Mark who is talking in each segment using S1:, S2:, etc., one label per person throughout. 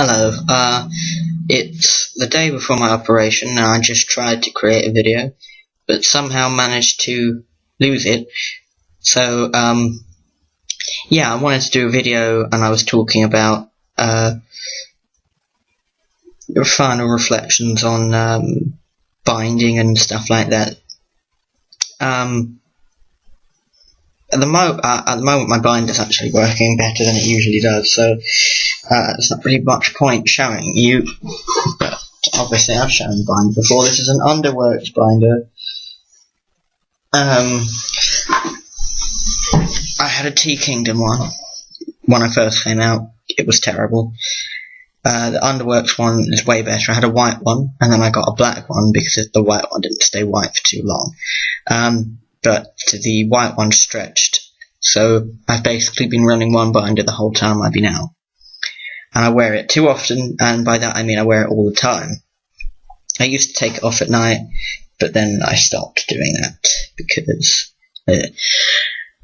S1: Hello, it's the day before my operation and I just tried to create a video, but somehow managed to lose it. So, yeah, I wanted to do a video and I was talking about, final reflections on, binding and stuff like that. At the moment my bind is actually working better than it usually does, so there's not really much point showing you, but obviously I've shown bind before. This is an underworked binder. I had a T-Kingdom one when I first came out. It was terrible. The underworked one is way better. I had a white one, and then I got a black one because the white one didn't stay white for too long. But the white one stretched, so I've basically been running one binder the whole time I've been out. And I wear it too often, and by that I mean I wear it all the time. I used to take it off at night, but then I stopped doing that because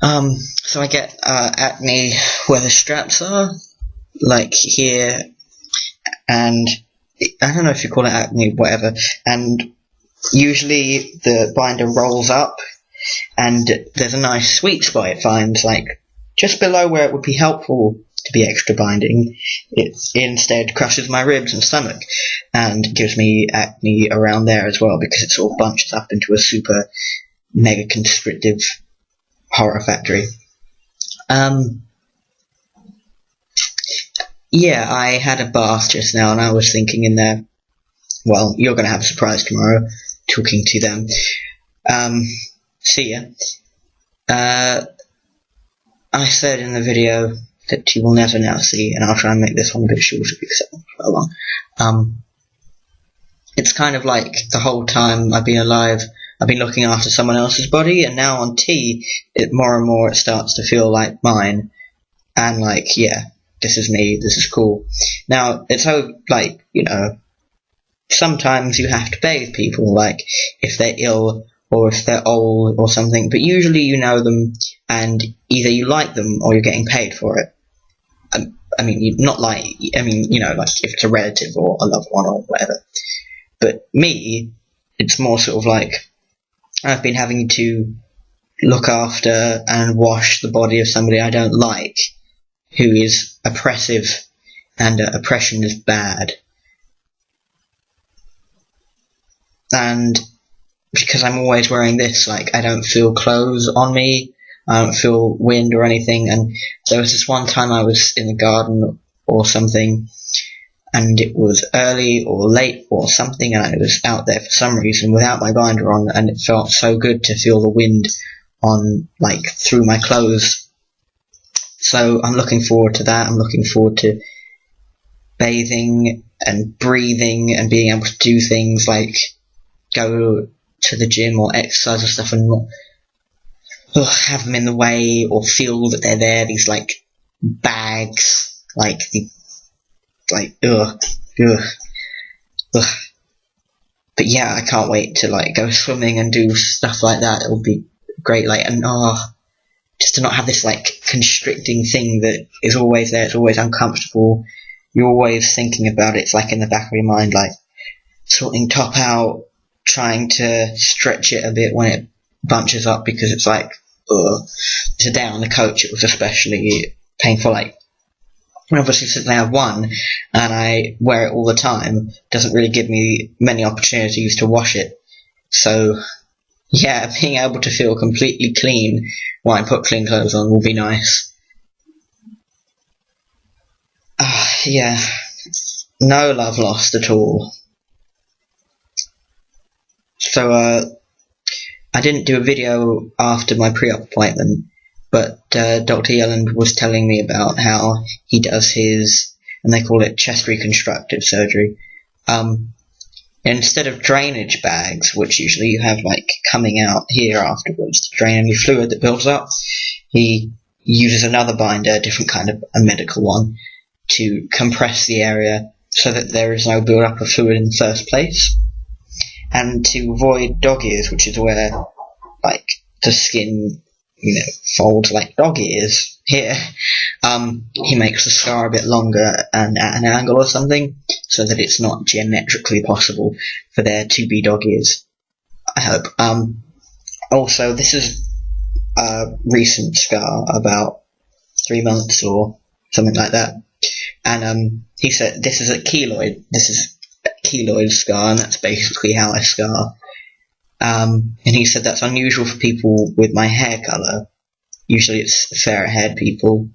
S1: so I get acne where the straps are, like here, and I don't know if you call it acne, whatever, and usually the binder rolls up and there's a nice sweet spot it finds, like just below where it would be helpful to be extra binding. It instead crushes my ribs and stomach and gives me acne around there as well, because it sort of bunches up into a super mega constrictive horror factory. Yeah, I had a bath just now and I was thinking in there, well, you're going to have a surprise tomorrow talking to them. See ya. I said in the video that you will never now see, and I'll try and make this one a bit shorter because it's quite long. It's kind of like the whole time I've been alive, I've been looking after someone else's body, and now on T, more and more it starts to feel like mine, and like, yeah, this is me, this is cool. Now, it's so, like, you know, sometimes you have to bathe people, like, if they're ill, or if they're old or something, but usually you know them and either you like them or you're getting paid for it. I mean, not like, I mean, you know, like if it's a relative or a loved one or whatever. But me, it's more sort of like I've been having to look after and wash the body of somebody I don't like, who is oppressive, and oppression is bad. And because I'm always wearing this, like, I don't feel clothes on me, I don't feel wind or anything, and there was this one time I was in the garden or something, and it was early or late or something, and I was out there for some reason without my binder on, and it felt so good to feel the wind on, like, through my clothes. So I'm looking forward to that. I'm looking forward to bathing and breathing and being able to do things like go to the gym or exercise or stuff and not have them in the way or feel that they're there, these like bags, like ugh. But yeah, I can't wait to like go swimming and do stuff like that. It'll be great, like, and just to not have this like constricting thing that is always there, it's always uncomfortable, you're always thinking about it, it's like in the back of your mind, like sorting top out, trying to stretch it a bit when it bunches up, because it's like, today on the coach it was especially painful. Like, obviously since I have one and I wear it all the time, doesn't really give me many opportunities to wash it. So yeah, being able to feel completely clean when I put clean clothes on will be nice. Yeah, no love lost at all. So, I didn't do a video after my pre-op appointment, but Dr Yelland was telling me about how he does his, and they call it chest reconstructive surgery. Instead of drainage bags, which usually you have like coming out here afterwards to drain any fluid that builds up, he uses another binder, a different kind of a medical one, to compress the area so that there is no build-up of fluid in the first place. And to avoid dog ears, which is where, like, the skin, you know, folds like dog ears, here, he makes the scar a bit longer and at an angle or something, so that it's not geometrically possible for there to be dog ears, I hope. Also, this is a recent scar, about 3 months or something like that, and he said this is a keloid scar, and that's basically how I scar. And he said that's unusual for people with my hair colour. Usually it's fair-haired people,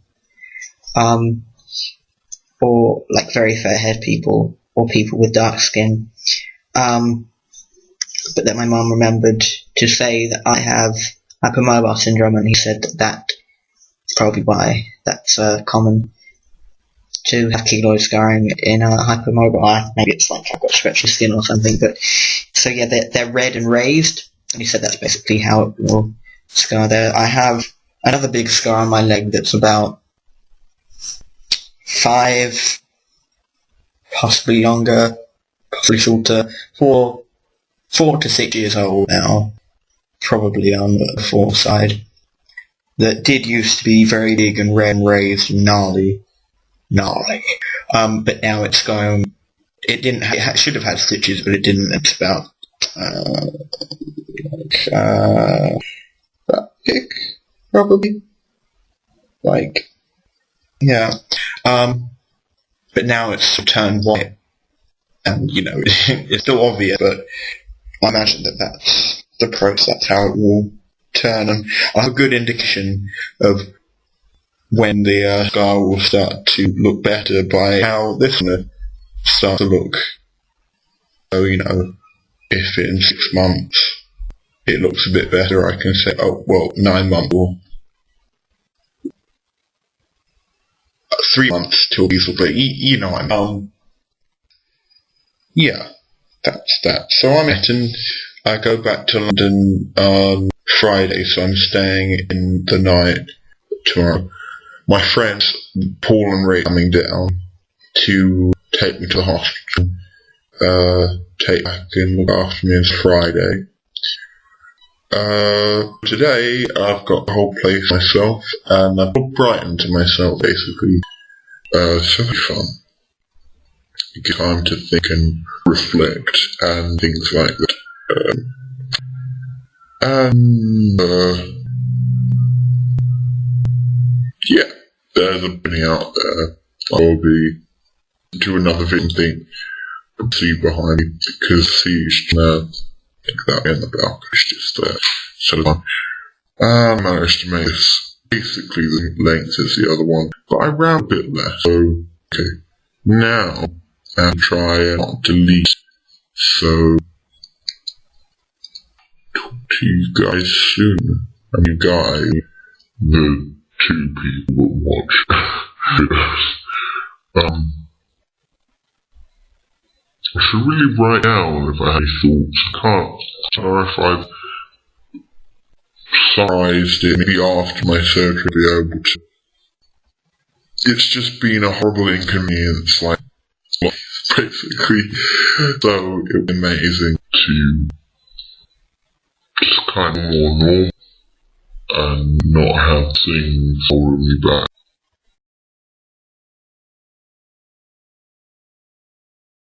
S1: or like very fair-haired people, or people with dark skin. But then my mum remembered to say that I have hypermobile syndrome, and he said that that's probably why that's common to have keloid scarring in hypermobile. Maybe it's like I've got stretchy skin or something. But so yeah, they're red and raised, and he said that's basically how it will scar there. I have another big scar on my leg that's about 5, possibly longer, possibly shorter, 4 to 6 years old now, probably on the 4 side, that did used to be very big and red and raised and gnarly. But now it's going, it should have had stitches, but it didn't. It's about, that big, probably. Like, yeah. But now it's turned white, and, it's still obvious, but I imagine that's the process, that's how it will turn, and I have a good indication of when the scar will start to look better by how this will start to look. So, if in 6 months it looks a bit better, I can say, 9 months or 3 months till these will be, yeah, that's that. So I'm and I go back to London Friday, so I'm staying in the night tomorrow. My friends, Paul and Ray, coming down to take me to the hospital, take back and look after me on Friday. Today I've got the whole place to myself, and I've got Brighton to myself, basically. So much fun. It gives time to think and reflect and things like that. Yeah, there's a bunny out there. I'll be do another video thing see behind me, because she's think that in the balcony is just there. So I managed to make this basically the length as the other one, but I round a bit less. So okay, now I'll try and not delete. So talk to you guys soon. Guys, the 2 people that watch this. I should really write down if I have any thoughts. I can't, or if I've summarised it, maybe after my surgery I'll be able to. It's just been a horrible inconvenience, basically. So it would be amazing to just kind of more normal and not have things holding me back.